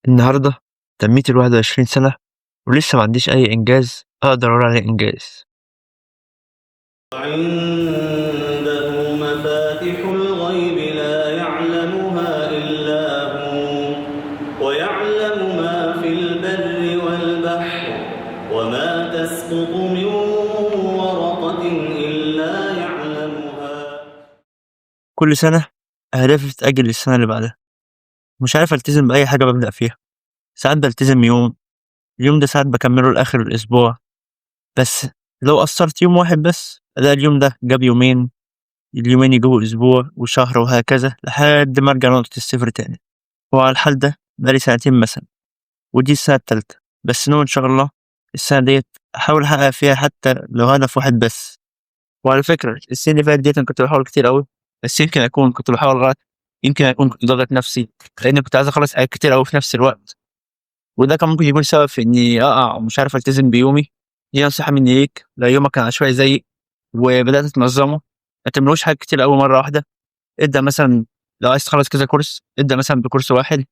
النهاردة تميت ال21 سنة ولسه ما عنديش أي إنجاز أقدر أقول عليه إنجاز. وعنده مفاتح الغيب لا يعلمها إلا هو ويعلم ما في البر والبحر وما تسقط من ورقة إلا يعلمها. كل سنة أهدافي بتتأجل للسنة اللي بعدها، مش عارف ألتزم بأي حاجة ببدأ فيها. ساعات بلتزم يوم، اليوم ده ساعات بكمله لآخر الأسبوع، بس لو قصرت يوم واحد بس ألاقي اليوم ده جاب يومين، اليومين يجيبوا أسبوع وشهر وهكذا لحد ما أرجع نقطة الصفر تاني. وعلى الحال ده بقالي سنتين مثلا، ودي السنة التالتة، بس نوع إن شاء الله السنة ديت أحاول أحقق فيها حتى لو هدف واحد بس. وعلى فكرة السنة اللي فاتت ديت أنا كنت باحاول كتير أوي، بس يمكن أكون كنت باحاول غلط، يمكن أكون كنت ضاغط نفسي، لإني كنت عايز أخلّص حاجات كتير أوي في نفس الوقت، وده كان ممكن يكون سبب في إني أقع ومش عارف ألتزم بيومي. دي نصيحة مني ليك، لو يومك كان عشوائي زيي وبدأت تنظمه، ما تعملوش حاجات كتير أوي مرة واحدة. ابدأ مثلًا لو عايز تخلّص كذا كورس، ابدأ مثلًا بكورس واحد،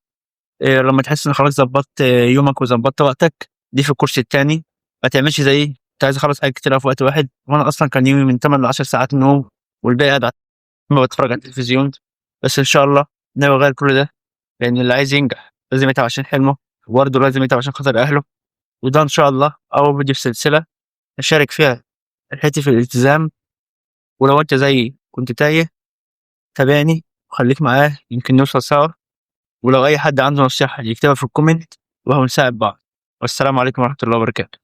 لمّا تحس إن خلاص ضبطت يومك وضبطت وقتك، ضيف الكورس التاني. ما تعملش زيي، كنت عايز أخلّص حاجات كتيرة أوي في وقت واحد، وأنا أصلًا كان يومي من 8 ل10 ساعات نوم والباقي قاعد باتفرج على التلفزيون. بس إن شاء الله ناوي أغيّر كل ده، لإن اللي عايز ينجح لازم يتعب عشان حلمه، وبرضه لازم يتعب عشان خاطر أهله. وده إن شاء الله أول فيديو في سلسلة هاشارك فيها حيلتي في الالتزام. ولو أنت زيي كنت تايه تابعني وخليك معايا يمكن نوصل سوا. ولو أي حد عنده نصيحة يكتبها في الcomment وهنساعد بعض. والسلام عليكم ورحمة الله وبركاته.